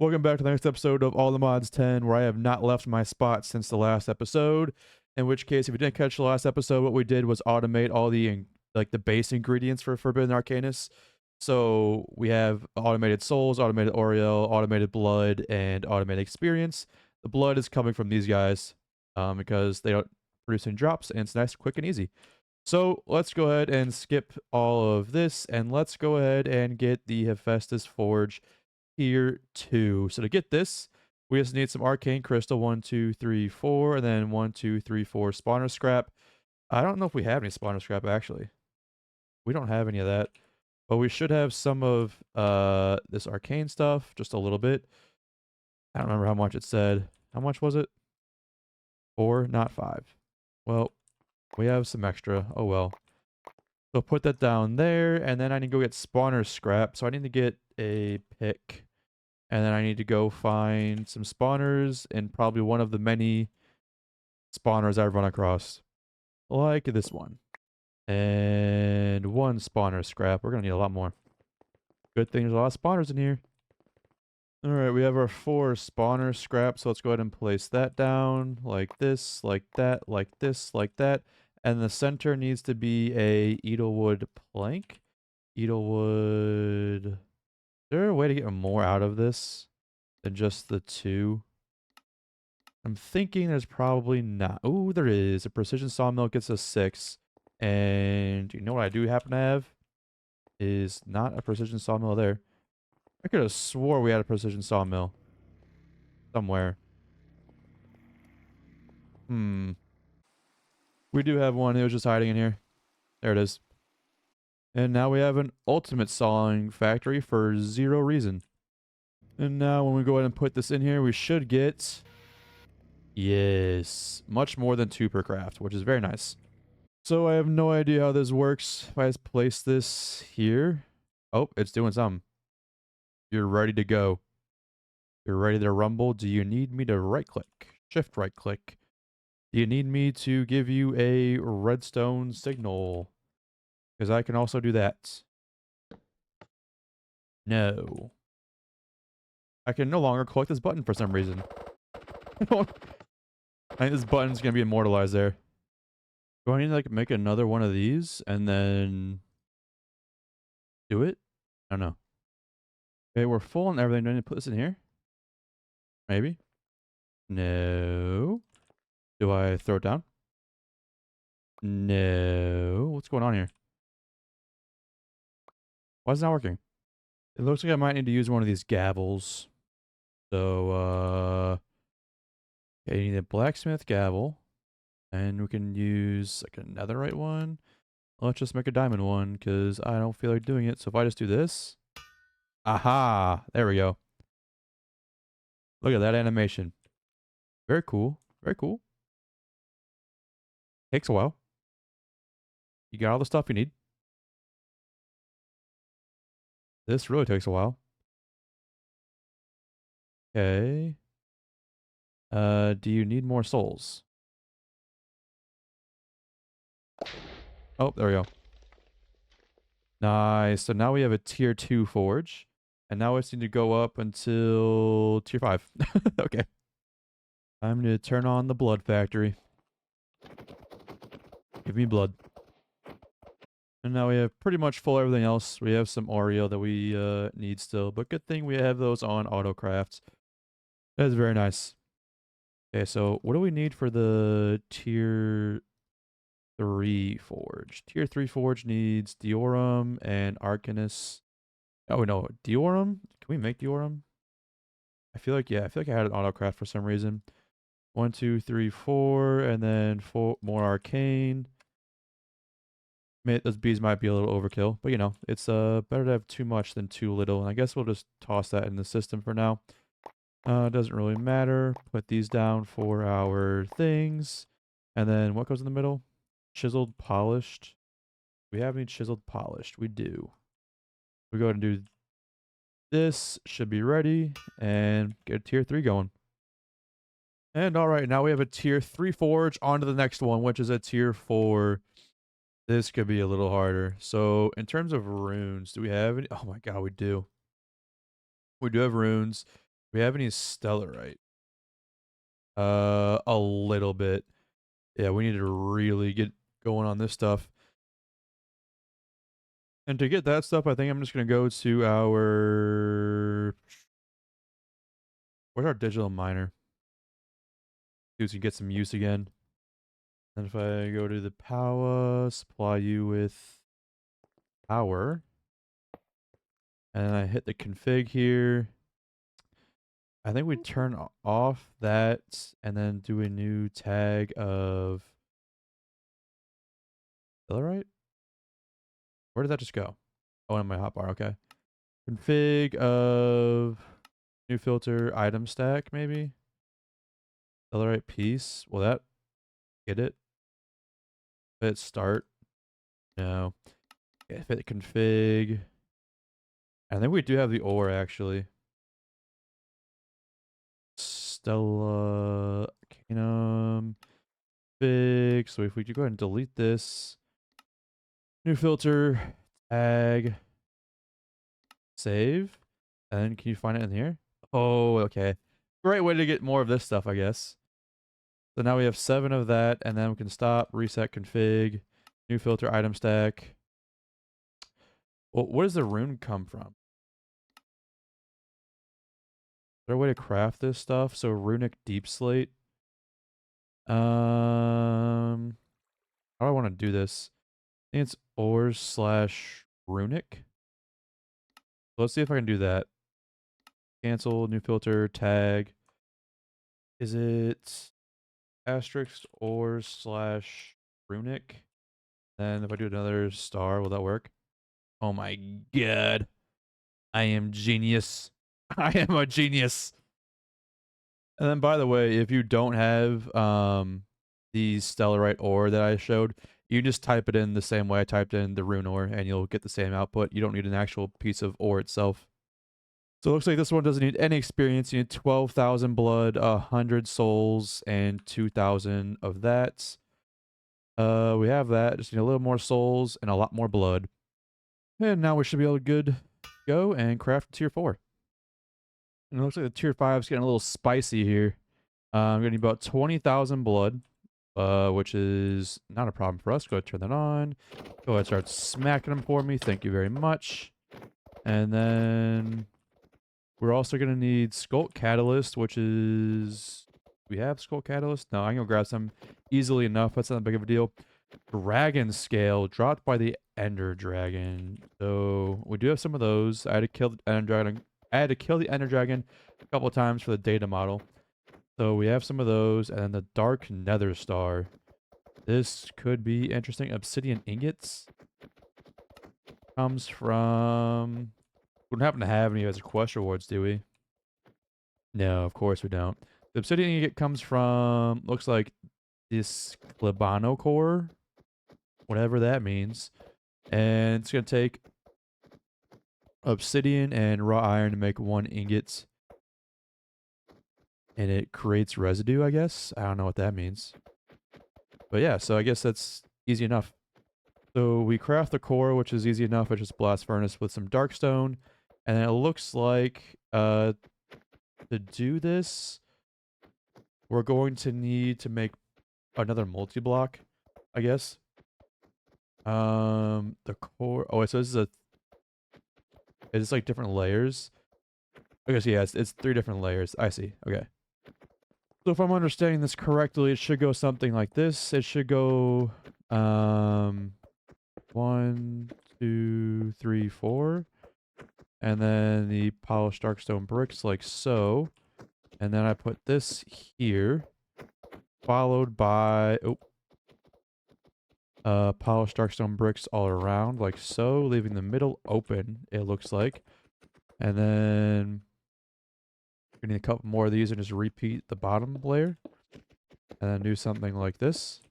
Welcome back to the next episode of All the Mods 10, where I have not left my spot since the last episode. In which case, if you didn't catch the last episode, what we did was automate all the the base ingredients for Forbidden Arcanus. So we have automated souls, automated Oriel, automated blood, and automated experience. The blood is coming from these guys because they don't produce any drops, and it's nice, quick, and easy. So let's go ahead and skip all of this, and let's go ahead and get the Hephaestus Forge tier 2. So to get this, we just need some arcane crystal. 1, 2, 3, 4, and then 1, 2, 3, 4 spawner scrap. I don't know if we have any spawner scrap actually. We don't have any of that, but we should have some of this arcane stuff, just a little bit. I don't remember how much it said. How much was it? 4, not 5. Well, we have some extra. Oh well. So put that down there, and then I need to go get spawner scrap. So I need to get a pick. And then I need to go find some spawners in probably one of the many spawners I've run across. Like this one. And 1 spawner scrap. We're going to need a lot more. Good thing there's a lot of spawners in here. Alright, we have our 4 spawner scrap. So let's go ahead and place that down. Like this, like that, like this, like that. And the center needs to be a Edelwood plank. Edelwood... Is there a way to get more out of this than just the 2? I'm thinking there's probably not. Oh, there is. A precision sawmill gets us 6. And you know what I do happen to have? Is not a precision sawmill there. I could have swore we had a precision sawmill. Somewhere. We do have one. It was just hiding in here. There it is. And now we have an ultimate sawing factory for 0 reason. And now when we go ahead and put this in here, we should get... Yes. Much more than 2 per craft, which is very nice. So I have no idea how this works. If I just place this here... Oh, it's doing something. You're ready to go. You're ready to rumble. Do you need me to right-click? Shift right-click. Do you need me to give you a redstone signal? Because I can also do that. No. I can no longer click this button for some reason. I think this button's going to be immortalized there. Do I need to like make another one of these and then do it? I don't know. Okay, we're full on everything. Do I need to put this in here? Maybe. No. Do I throw it down? No. What's going on here? Why is it not working? It looks like I might need to use one of these gavels. So, okay, you need a blacksmith gavel. And we can use like a netherite one. Let's just make a diamond one because I don't feel like doing it. So if I just do this. Aha! There we go. Look at that animation. Very cool. Very cool. Takes a while. You got all the stuff you need. This really takes a while. Okay. Do you need more souls? Oh, there we go. Nice. So now we have a tier 2 forge. And now we just need to go up until tier 5. Okay. Time to turn on the blood factory. Give me blood. And now we have pretty much full everything else. We have some Oreo that we need still. But good thing we have those on autocrafts. That is very nice. Okay, so what do we need for the tier 3 forge? Tier 3 forge needs Diorum and Arcanus. Oh, no. Diorum? Can we make Diorum? I feel like, yeah. I feel like I had an autocraft for some reason. 1, 2, 3, 4. And then 4 more Arcane. Those bees might be a little overkill, but you know, it's better to have too much than too little. And I guess we'll just toss that in the system for now. It doesn't really matter. Put these down for our things. And then what goes in the middle? Chiseled, polished. Do we have any chiseled, polished? We do. We go ahead and do this. Should be ready. And get a tier 3 going. And alright, now we have a tier 3 forge. On to the next one, which is a tier 4. This could be a little harder. So in terms of runes, do we have any? Oh my god, we do. We do have runes. We have any stellarite? A little bit. Yeah, we need to really get going on this stuff. And to get that stuff, I think I'm just gonna go to our... Where's our digital miner? See if we can get some use again. And if I go to the power, supply you with power. And I hit the config here. I think we turn off that and then do a new tag of stellarite. Where did that just go? Oh, in my hotbar. Okay. Config of new filter item stack, maybe. Stellarite piece. Will that get it? Hit start. No. Yeah, hit config. I think we do have the ore actually. Stella Canum Big. So if we could go ahead and delete this. New filter. Tag. Save. And then can you find it in here? Oh, okay. Great way to get more of this stuff, I guess. So now we have 7 of that, and then we can stop, reset config, new filter item stack. Well, where does the rune come from? Is there a way to craft this stuff? So runic deep slate. How do I want to do this? I think it's ores/runic. Let's see if I can do that. Cancel, new filter, tag. Is it asterisk ores/runic? Then if I do another star, will that work? Oh my god. I am genius. I am a genius. And then by the way, if you don't have the stellarite ore that I showed, you just type it in the same way I typed in the rune ore and you'll get the same output. You don't need an actual piece of ore itself. So it looks like this one doesn't need any experience. You need 12,000 blood, 100 souls, and 2,000 of that. We have that. Just need a little more souls and a lot more blood. And now we should be able to good go and craft tier 4. And it looks like the tier 5 is getting a little spicy here. I'm going to need about 20,000 blood, which is not a problem for us. Go ahead and turn that on. Go ahead and start smacking them for me. Thank you very much. And then we're also going to need Sculpt Catalyst, which is... We have Sculpt Catalyst? No, I can go grab some easily enough. That's not big of a deal. Dragon Scale dropped by the Ender Dragon. So we do have some of those. I had to kill the Ender Dragon. I had to kill the Ender Dragon a couple of times for the data model. So we have some of those, and then the Dark Nether Star. This could be interesting. Obsidian Ingots comes from... We don't happen to have any as a quest rewards, do we? No, of course we don't. The Obsidian Ingot comes from... Looks like this Klebano core. Whatever that means. And it's going to take obsidian and raw iron to make 1 ingot. And it creates residue, I guess. I don't know what that means. But yeah, so I guess that's easy enough. So we craft the core, which is easy enough. It's just blast furnace with some darkstone. And then it looks like to do this, we're going to need to make another multi-block, I guess. The core... Oh, so this is a... It's like different layers. Okay, so yeah, it's 3 different layers. I see. Okay. So if I'm understanding this correctly, it should go something like this. It should go 1, 2, 3, 4. And then the polished darkstone bricks like so. And then I put this here. Followed by polished darkstone bricks all around like so, leaving the middle open, it looks like. And then we need a couple more of these and just repeat the bottom layer. And then do something like this.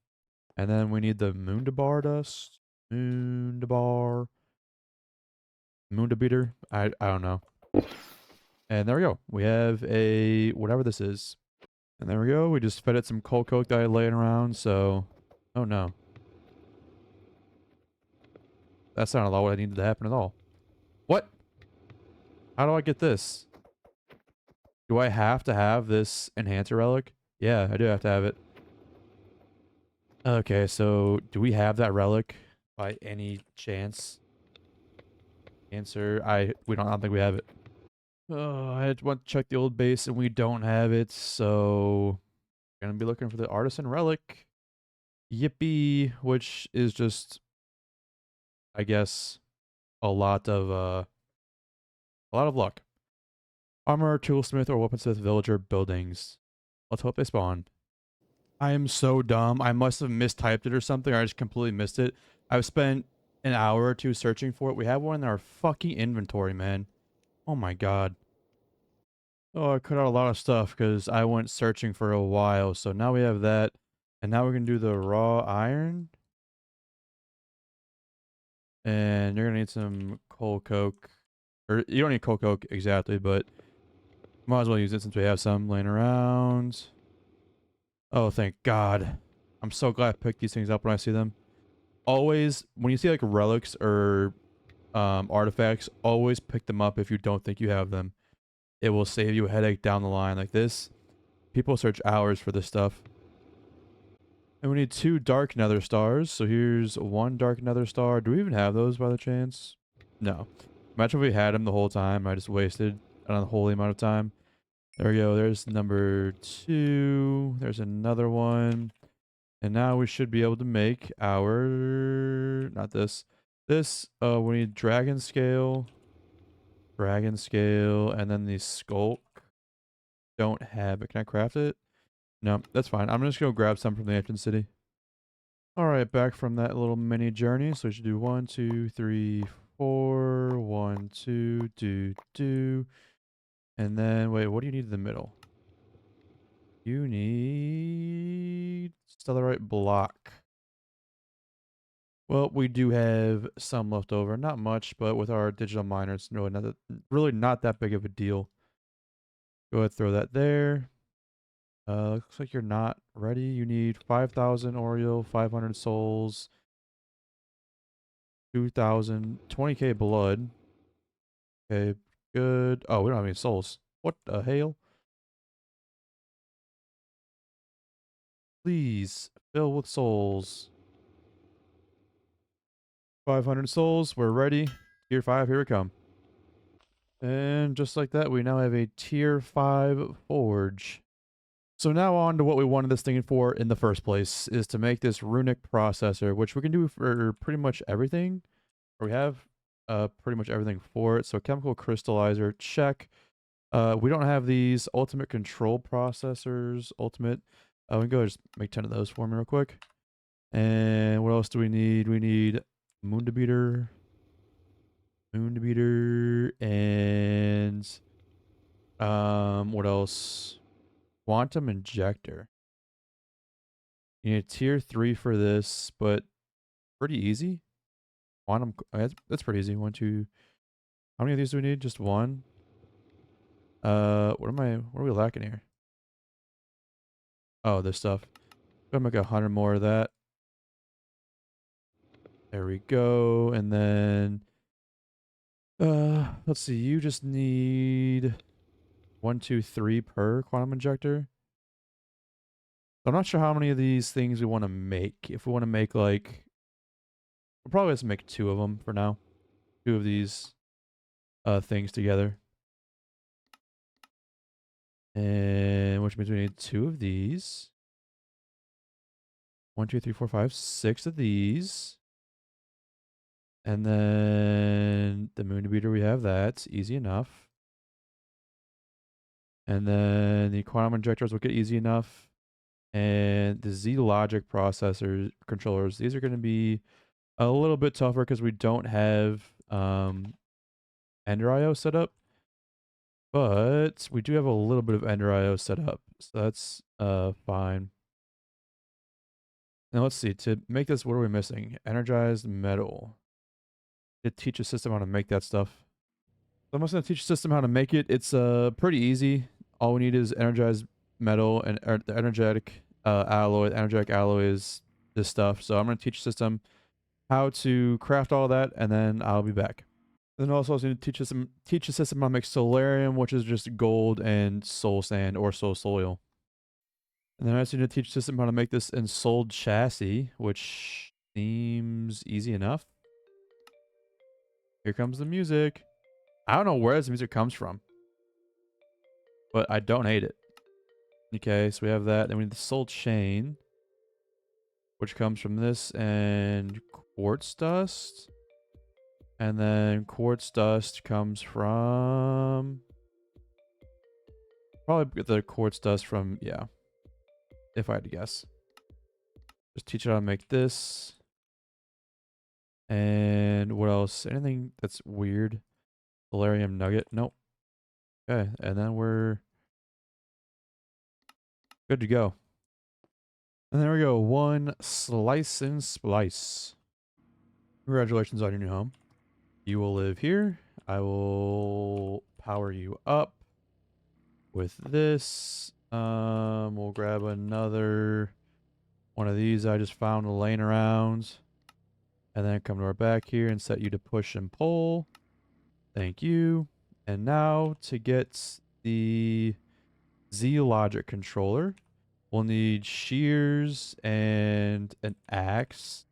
And then we need the Moondabar dust. Moondabar. Moondabeater. I don't know. And there we go. We have a whatever this is. And there we go. We just fed it some coal coke that I had laying around, so... Oh no. That's not what I needed to happen at all. What? How do I get this? Do I have to have this enhancer relic? Yeah, I do have to have it. Okay, so do we have that relic by any chance? Answer, I don't think we have it. Oh, I had to want to check the old base and we don't have it, so gonna be looking for the artisan relic. Yippee, which is just, I guess, a lot of luck. Armor, toolsmith, or weaponsmith, villager, buildings. Let's hope they spawn. I am so dumb. I must have mistyped it or something, or I just completely missed it. I've spent an hour or two searching for it. We have one in our fucking inventory, man. Oh my god. Oh, I cut out a lot of stuff because I went searching for a while. So now we have that. And now we're going to do the raw iron. And you're going to need some coal coke. Or you don't need coal coke exactly, but might as well use it since we have some laying around. Oh, thank God. I'm so glad I picked these things up when I see them. Always, when you see like relics or artifacts, always pick them up if you don't think you have them. It will save you a headache down the line. Like this, people search hours for this stuff. And we need 2 dark nether stars. So here's 1 dark nether star. Do we even have those by the chance? No. Imagine if we had them the whole time. I just wasted an unholy amount of time. There we go. There's number 2. There's another one. And now we should be able to make our... Not this. This, we need dragon scale. Dragon scale. And then the skulk. Don't have it. Can I craft it? No, that's fine. I'm just going to grab some from the ancient city. Alright, back from that little mini journey. So we should do 1, 2, 3, 4. 1, 2, do. And then, wait, what do you need in the middle? You need stellarite block. Well, we do have some left over. Not much, but with our digital miner, it's really not that big of a deal. Go ahead, throw that there. Looks like you're not ready. You need 5,000 Oreo, 500 souls, 2,000, 20k blood. Okay, good. Oh, we don't have any souls. What the hell? Please, fill with souls. 500 souls, we're ready. Tier 5, here we come. And just like that, we now have a tier 5 forge. So now on to what we wanted this thing for in the first place, is to make this runic processor, which we can do for pretty much everything. Or we have pretty much everything for it. So chemical crystallizer, check. We don't have these ultimate control processors. Ultimate. We can go just make 10 of those for me real quick. And what else do we need? We need moondebeater, and what else? Quantum injector. You need a tier 3 for this, but pretty easy. Quantum, that's pretty easy. 1, 2. How many of these do we need? Just 1. What are we lacking here? Oh, this stuff. Gonna make 100 more of that. There we go. And then let's see, you just need 1, 2, 3 per quantum injector. I'm not sure how many of these things we want to make. If we want to make like, we'll probably just make 2 of them for now. 2 of these things together. And which means we need 2 of these. 1, 2, 3, 4, 5, 6 of these. And then the moon beater, we have that. Easy enough. And then the quantum injectors will get easy enough. And the Z logic processor controllers, these are going to be a little bit tougher because we don't have Ender IO set up. But we do have a little bit of Ender IO set up. So that's fine. Now let's see. To make this, what are we missing? Energized metal. To teach a system how to make that stuff. So I'm just going to teach a system how to make it. It's pretty easy. All we need is energized metal and the energetic alloy. The energetic alloy is this stuff. So I'm going to teach the system how to craft all that, and then I'll be back. Then also need to teach a system how to make solarium, which is just gold and soul sand or soul soil. And then I also need to teach a system how to make this ensouled chassis, which seems easy enough. Here comes the music. I don't know where this music comes from, but I don't hate it. Okay, so we have that. Then we need the soul chain, which comes from this and quartz dust. And then quartz dust comes from... Probably get the quartz dust from, yeah. If I had to guess. Just teach you how to make this. And what else? Anything that's weird? Solarium nugget? Nope. Okay, and then we're good to go. And there we go. One slice and splice. Congratulations on your new home. You will live here. I will power you up with this. We'll grab another one of these I just found laying around. And then come to our back here and set you to push and pull. Thank you. And now to get the Z logic controller, we'll need shears and an axe.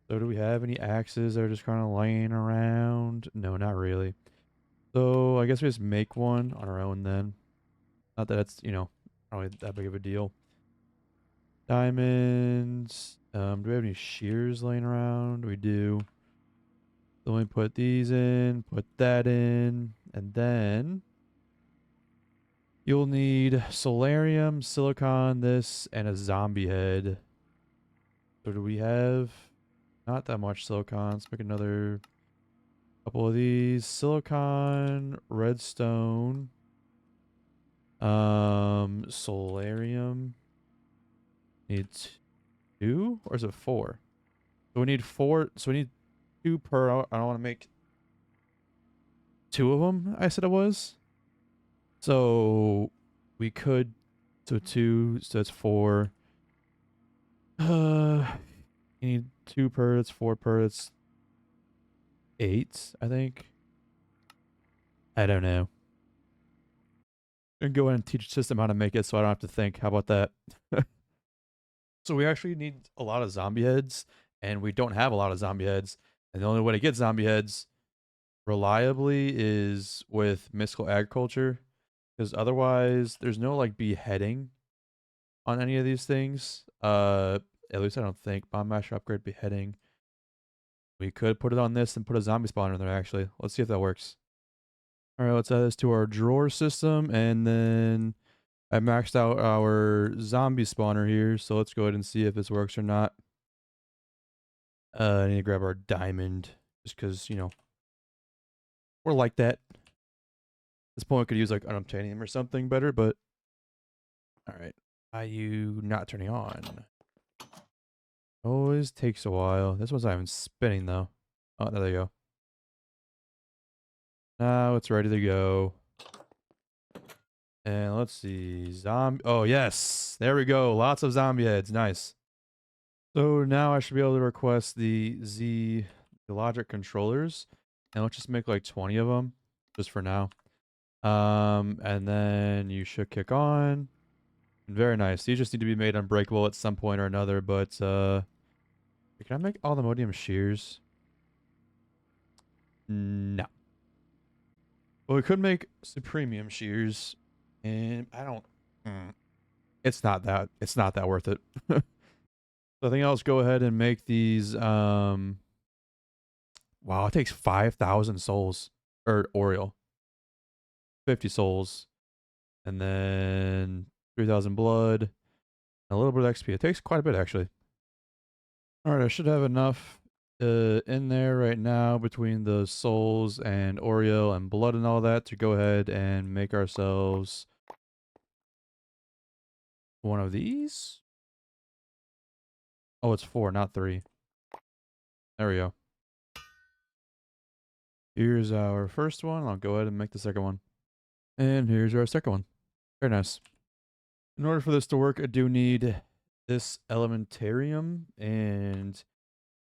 So do we have any axes that are just kind of laying around? No, not really. So I guess we just make one on our own then. Not that it's, you know, probably that big of a deal. Diamonds. Do we have any shears laying around? We do. So let me put these in, put that in, and then you'll need solarium, silicon, this, and a zombie head. So do we have not that much silicon? Let's make another couple of these. Silicon, redstone, solarium. Need 2 or is it 4? So we need 4. So we need 2 per. I don't want to make 2 of them. I said it was. So we could. So 2. So that's 4. You need 2 per. That's 4 per. It's 8. I think. I don't know. And go ahead and teach the system how to make it, so I don't have to think. How about that? So we actually need a lot of zombie heads, and we don't have a lot of zombie heads. And the only way to get zombie heads reliably is with mystical agriculture, because otherwise there's no like beheading on any of these things. At least I don't think. Bomb masher upgrade beheading. We could put it on this and put a zombie spawner in there actually. Let's see if that works. All right, let's add this to our drawer system, and then I maxed out our zombie spawner here, so let's go ahead and see if this works or not. I need to grab our diamond, just because, you know, we're like that. At this point, we could use like unobtainium or something better, but all right. Are you not turning on? Always takes a while. This one's not even spinning though. Oh, there you go. Now it's ready to go. And let's see. Zombie. Oh, yes. There we go. Lots of zombie heads. Nice. So now I should be able to request the Z logic controllers. And let's just make like 20 of them just for now. And then you should kick on. Very nice. These just need to be made unbreakable at some point or another, but can I make aluminium shears? No. Well, we could make supremium shears, and I don't. It's not that worth it. So I think I'll just go ahead and make these. Wow, it takes 5,000 souls or Oriole. 50 souls, and then 3,000 blood, and a little bit of XP. It takes quite a bit actually. All right, I should have enough in there right now between the souls and Oreo and blood and all that to go ahead and make ourselves one of these. Oh, it's 4, not 3. There we go. Here's our first one. I'll go ahead and make the second one. And here's our second one. Very nice. In order for this to work, I do need this elementarium, and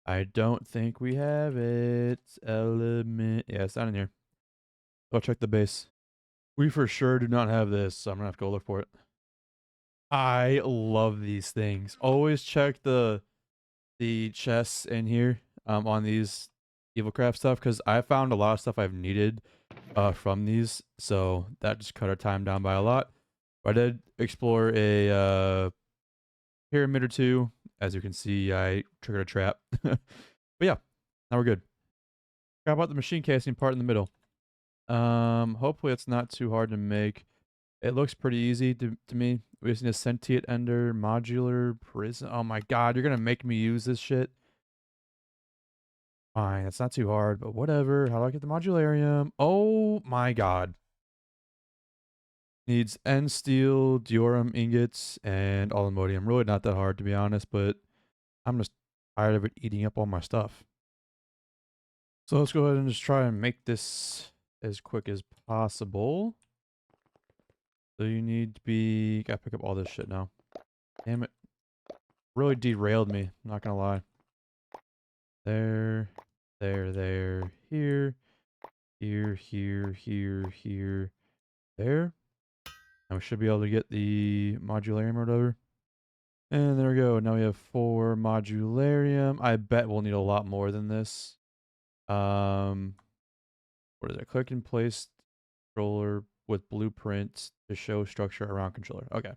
I don't think we have it. Element. Yeah, it's not in here. Go check the base. We for sure do not have this, so I'm gonna have to go look for it. I love these things. Always check the chests in here on these Evilcraft stuff, because I found a lot of stuff I've needed from these, so that just cut our time down by a lot. I did explore a pyramid or two. As you can see, I triggered a trap. But yeah, now we're good. How about the machine casing part in the middle? Hopefully it's not too hard to make. It looks pretty easy to me. We just need a sentient ender, modular prison. Oh my god, you're gonna make me use this shit. Fine, it's not too hard, but whatever. How do I get the modularium? Oh my god. Needs N steel, diorum ingots, and aluminium. Really not that hard to be honest, but I'm just tired of it eating up all my stuff. So let's go ahead and just try and make this as quick as possible. So you need to be... Gotta pick up all this shit now. Damn it. Really derailed me, I'm not gonna lie. There, here, here, there. And we should be able to get the modularium or whatever. And there we go. Now we have 4 modularium. I bet we'll need a lot more than this. What is it? Click and place controller with blueprint to show structure around controller. Okay.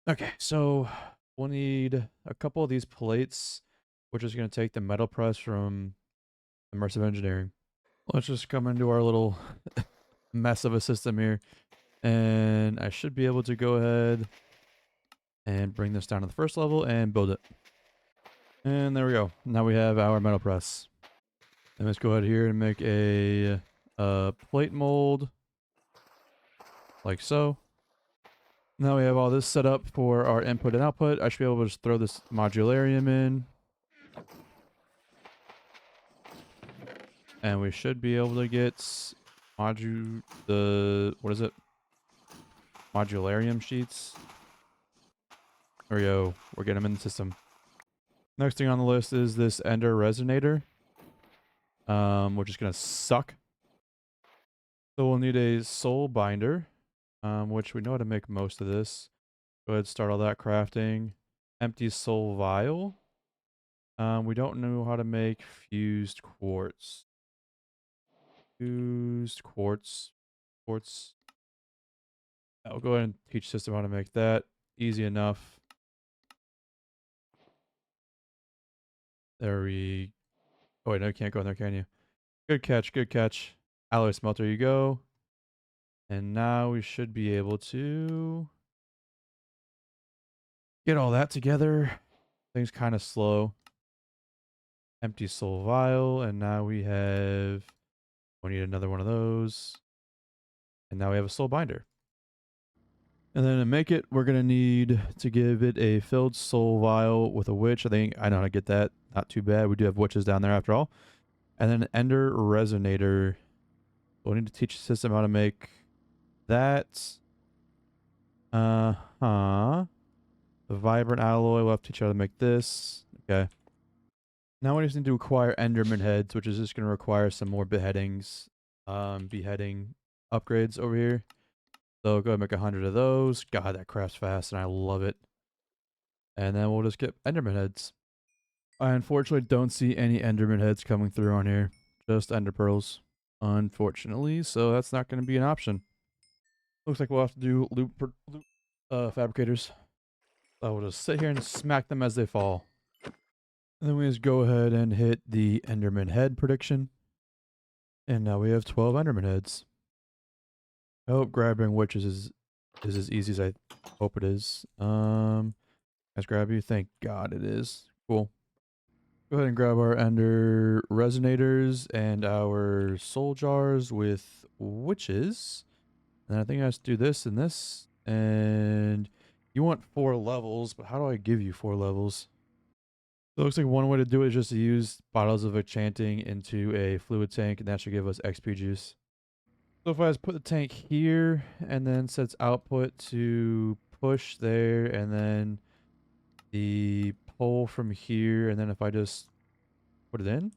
Okay, so we'll need a couple of these plates, which is going to take the metal press from immersive engineering. Let's just come into our little mess of a system here. And I should be able to go ahead and bring this down to the first level and build it. And there we go. Now we have our metal press. And let's go ahead here and make a plate mold. Like so. Now we have all this set up for our input and output. I should be able to just throw this modularium in. And we should be able to get what is it? Modularium sheets. There we go. We're getting them in the system. Next thing on the list is this ender resonator. Which is gonna suck. So we'll need a soul binder. Which we know how to make most of this. Go ahead, start all that crafting. Empty soul vial. We don't know how to make fused quartz. Fused quartz. I'll go ahead and teach system how to make that. Easy enough. There we... Oh wait, no, you can't go in there, can you? Good catch, good catch. Alloy smelter you go. And now we should be able to get all that together. Things kind of slow. Empty soul vial, and now we need another one of those. And now we have a soul binder. And then to make it, we're gonna need to give it a filled soul vial with a witch. I know how to get that. Not too bad. We do have witches down there after all. And then an ender resonator. We'll need to teach the system how to make that. The vibrant alloy. We'll have to teach you how to make this. Okay. Now we just need to acquire enderman heads, which is just going to require some more beheadings. Beheading upgrades over here. So go ahead and make 100 of those. God, that crafts fast and I love it. And then we'll just get enderman heads. I unfortunately don't see any enderman heads coming through on here. Just ender pearls. Unfortunately, so that's not going to be an option. Looks like we'll have to do loop fabricators. So we'll just sit here and smack them as they fall. And then we just go ahead and hit the enderman head prediction. And now we have 12 enderman heads. I hope grabbing witches is as easy as I hope it is. Let's grab you. Thank God it is. Cool. Go ahead and grab our ender resonators and our soul jars with witches. And I think I have to do this and this. And you want 4 levels, but how do I give you 4 levels? So it looks like one way to do it is just to use bottles of enchanting into a fluid tank, and that should give us XP juice. So if I just put the tank here and then sets output to push there, and then the hole from here, and then if I just put it in,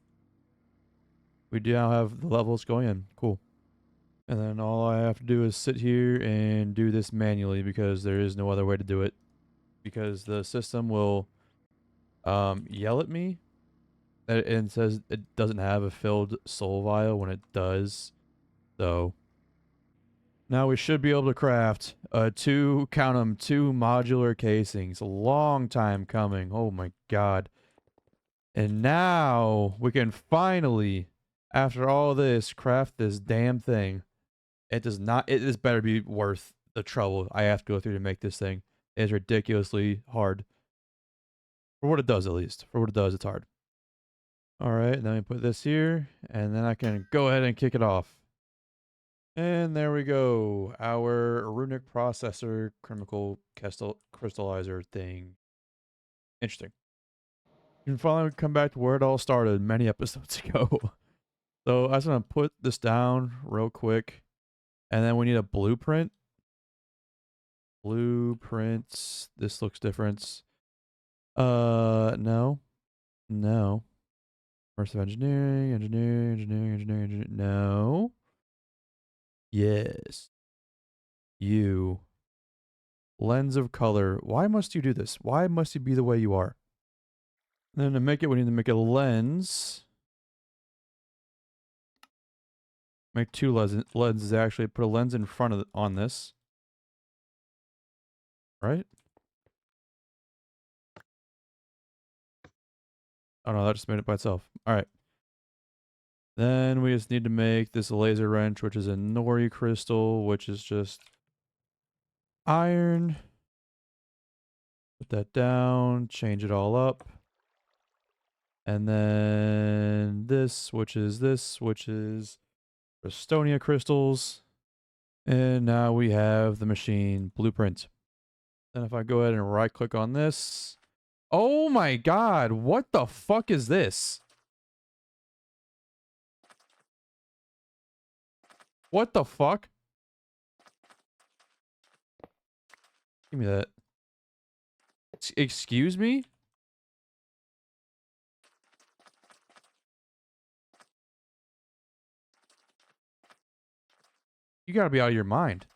we do now have the levels going in. Cool. And then all I have to do is sit here and do this manually because there is no other way to do it. Because the system will yell at me and says it doesn't have a filled soul vial when it does. So now we should be able to craft two modular casings. A long time coming. Oh my god. And now we can finally, after all this, craft this damn thing. It is better be worth the trouble I have to go through to make this thing. It is ridiculously hard. For what it does, at least. For what it does, it's hard. Alright, then we put this here, and then I can go ahead and kick it off. And there we go. Our Runic processor chemical crystallizer thing. Interesting. You can finally come back to where it all started many episodes ago. So I just want to put this down real quick. And then we need a blueprint. Blueprints. This looks different. No. No. Immersive engineering. No. Yes. You. Lens of color. Why must you do this? Why must you be the way you are? And then to make it, we need to make a lens. Make two lenses actually. Put a lens in front of on this. Right? Oh no, that just made it by itself. Alright. Then we just need to make this laser wrench, which is a nori crystal, which is just iron. Put that down, change it all up. And then this, which is Estonia crystals. And now we have the machine blueprint. Then if I go ahead and right click on this. Oh my god, what the fuck is this? What the fuck? Give me that. Excuse me? You gotta be out of your mind.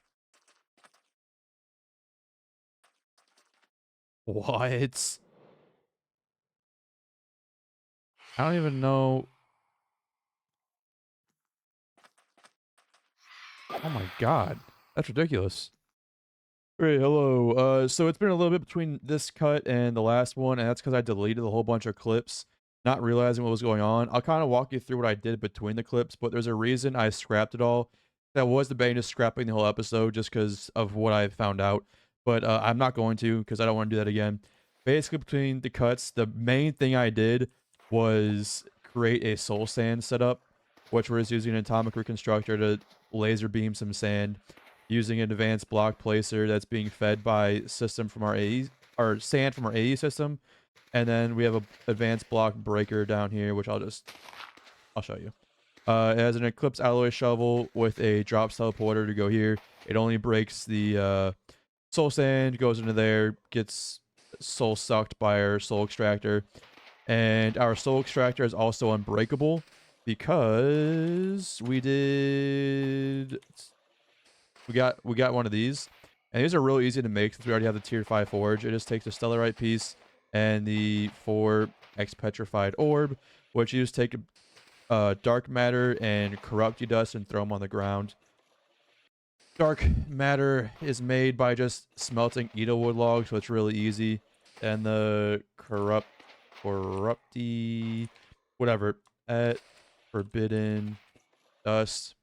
What? I don't even know. Oh my god. That's ridiculous. Great, hello. So it's been a little bit between this cut and the last one, and that's because I deleted a whole bunch of clips, not realizing what was going on. I'll kind of walk you through what I did between the clips, but there's a reason I scrapped it all. That was debating just scrapping the whole episode just because of what I found out, but I'm not going to because I don't want to do that again. Basically, between the cuts, the main thing I did was create a soul sand setup, which was using an atomic reconstructor to laser beam some sand, using an advanced block placer that's being fed by system from our AE, or sand from our AE system, and then we have a advanced block breaker down here, which I'll show you. It has an Eclipse alloy shovel with a drops teleporter to go here. It only breaks the soul sand, goes into there, gets soul sucked by our soul extractor, and our soul extractor is also unbreakable because we got one of these, and these are real easy to make since we already have the tier 5 forge. It just takes a stellarite piece and the 4x petrified orb, which you just take dark matter and corrupty dust and throw them on the ground. Dark matter is made by just smelting edelwood logs, so it's really easy. And the corrupty whatever at forbidden dust.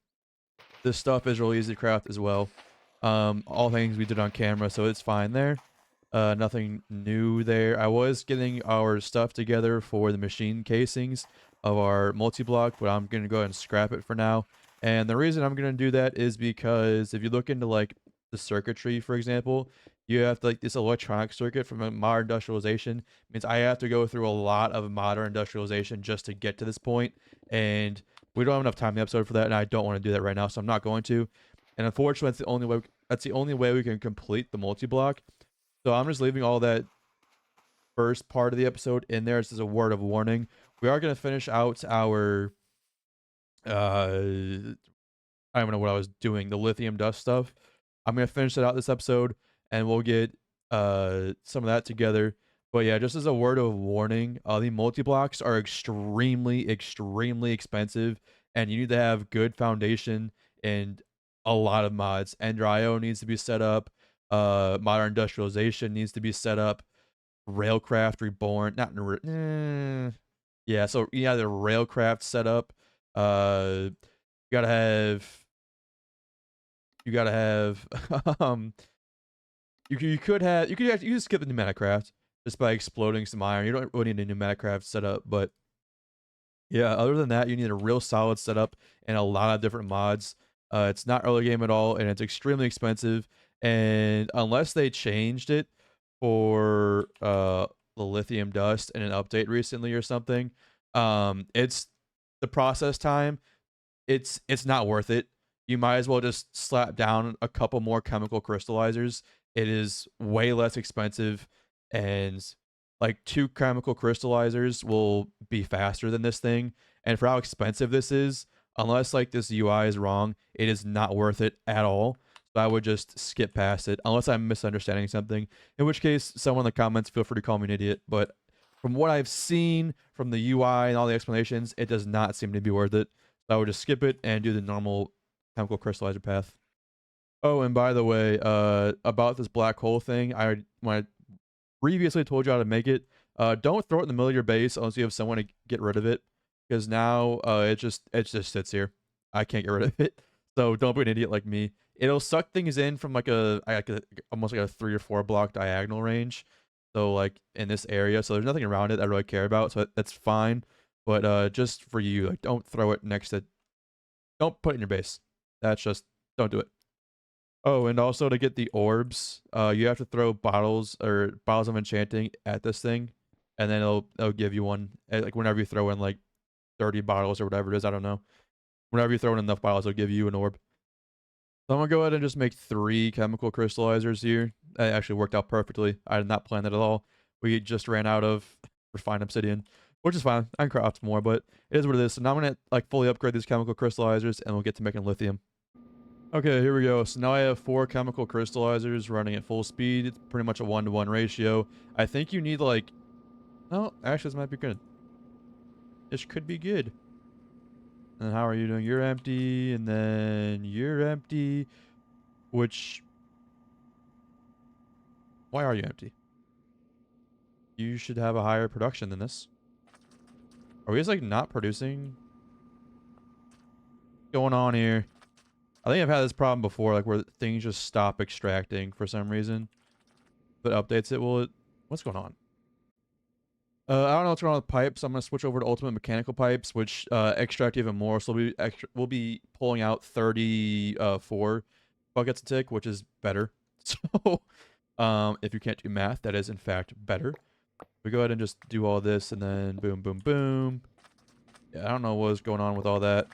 This stuff is really easy to craft as well. All things we did on camera, so it's fine there. Nothing new there. I was getting our stuff together for the machine casings of our multi-block, but I'm going to go ahead and scrap it for now. And the reason I'm going to do that is because if you look into like the circuitry, for example, you have to, like, this electronic circuit from a modern industrialization means I have to go through a lot of modern industrialization just to get to this point, and we don't have enough time in the episode for that, and I don't want to do that right now, so I'm not going to. And unfortunately, that's the only way we can complete the multi-block. So I'm just leaving all that first part of the episode in there. This is a word of warning. We are going to finish out our I don't know what I was doing, the lithium dust stuff. I'm gonna finish it out this episode, and we'll get some of that together. But yeah, just as a word of warning, the multi-blocks are extremely, extremely expensive, and you need to have good foundation and a lot of mods. Ender.io needs to be set up. Modern industrialization needs to be set up. Railcraft Reborn, not yeah. So you have the Railcraft set up. You gotta have um you could you skip the pneumatic craft just by exploding some iron. You don't really need a pneumatic craft setup, but yeah, other than that, you need a real solid setup and a lot of different mods. It's not early game at all, and it's extremely expensive. And unless they changed it for the lithium dust in an update recently or something, it's the process time. It's not worth it. You might as well just slap down a couple more chemical crystallizers. It is way less expensive, and like 2 chemical crystallizers will be faster than this thing. And for how expensive this is, unless like this UI is wrong, it is not worth it at all. So I would just skip past it unless I'm misunderstanding something, in which case someone in the comments feel free to call me an idiot. But from what I've seen from the UI and all the explanations, it does not seem to be worth it. So I would just skip it and do the normal chemical crystallizer path. Oh, and by the way, about this black hole thing, when I previously told you how to make it, don't throw it in the middle of your base unless you have someone to get rid of it, because now it just sits here. I can't get rid of it, so don't be an idiot like me. It'll suck things in from like almost like a 3 or 4 block diagonal range. So like in this area, so there's nothing around it I really care about, so that's fine. But just for you, like, don't throw it next to. Don't put it in your base. That's just, don't do it. Oh, and also to get the orbs, you have to throw bottles of enchanting at this thing, and then it'll give you one. Like whenever you throw in like 30 bottles or whatever it is, I don't know. Whenever you throw in enough bottles, it'll give you an orb. So I'm gonna go ahead and just make 3 chemical crystallizers here. That actually worked out perfectly. I did not plan that at all. We just ran out of refined obsidian, which is fine. I can craft more, but it is what it is. So now I'm gonna like fully upgrade these chemical crystallizers, and we'll get to making lithium. Okay, here we go. So now I have 4 chemical crystallizers running at full speed. It's pretty much a 1-to-1 ratio. I think you need like, no, actually this might be good. This could be good. And how are you doing? You're empty, and then you're empty. Which, why are you empty? You should have a higher production than this. Are we just like not producing? What's going on here? I think I've had this problem before, like where things just stop extracting for some reason. But updates it, will it? What's going on? I don't know what's going on with pipes. I'm gonna switch over to ultimate mechanical pipes, which extract even more. So we'll be pulling out 34 buckets a tick, which is better. So if you can't do math, that is in fact better. We go ahead and just do all this, and then boom, boom, boom. Yeah, I don't know what's going on with all that.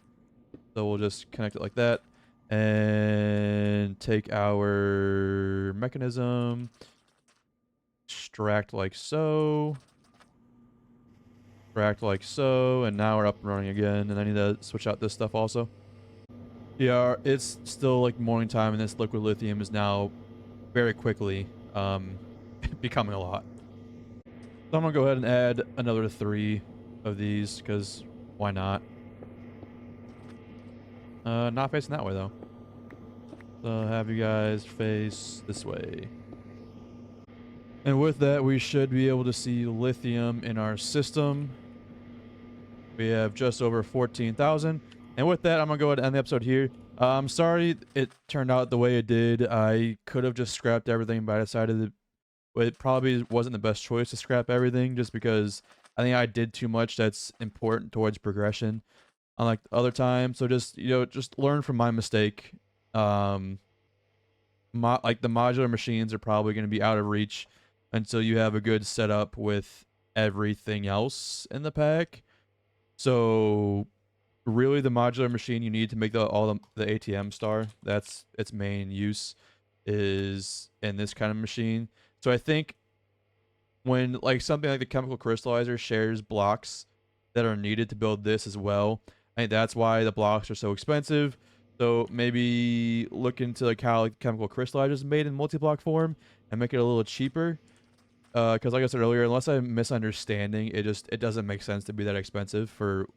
So we'll just connect it like that. And take our mechanism, extract like so, and now we're up and running again. And I need to switch out this stuff also. Yeah, it's still like morning time, and this liquid lithium is now very quickly becoming a lot. So I'm gonna go ahead and add another 3 of these, because why not? Not facing that way though. So have you guys face this way. And with that, we should be able to see lithium in our system. We have just over 14,000. And with that, I'm gonna go ahead and end the episode here. I'm sorry it turned out the way it did. I could have just scrapped everything, but I decided it probably wasn't the best choice to scrap everything, just because I think I did too much that's important towards progression, unlike the other time. So just, just learn from my mistake. Like the modular machines are probably going to be out of reach until you have a good setup with everything else in the pack. So really the modular machine you need to make the ATM star, that's its main use, is in this kind of machine. So I think when like something like the chemical crystallizer shares blocks that are needed to build this as well, I think that's why the blocks are so expensive. So maybe look into like how like chemical crystallizer is made in multi-block form and make it a little cheaper. Because like I said earlier, unless I'm misunderstanding, it doesn't make sense to be that expensive for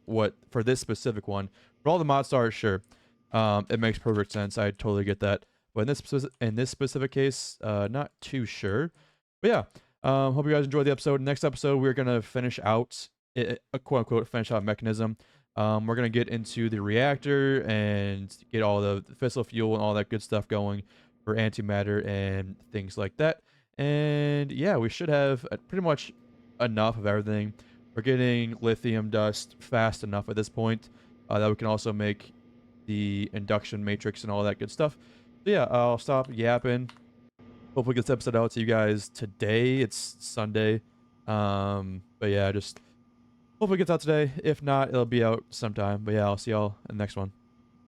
this specific one. For all the mod stars, sure, it makes perfect sense. I totally get that. But in this specific case, not too sure. But yeah, hope you guys enjoyed the episode. Next episode, we're gonna finish out a quote unquote finish out mechanism. We're gonna get into the reactor and get all the fissile fuel and all that good stuff going for antimatter and things like that. And yeah, we should have pretty much enough of everything. We're getting lithium dust fast enough at this point that we can also make the induction matrix and all that good stuff. So yeah, I'll stop yapping. Hopefully get this episode out to you guys today. It's Sunday. But yeah, just hopefully it gets out today. If not, it'll be out sometime. But yeah, I'll see y'all in the next one.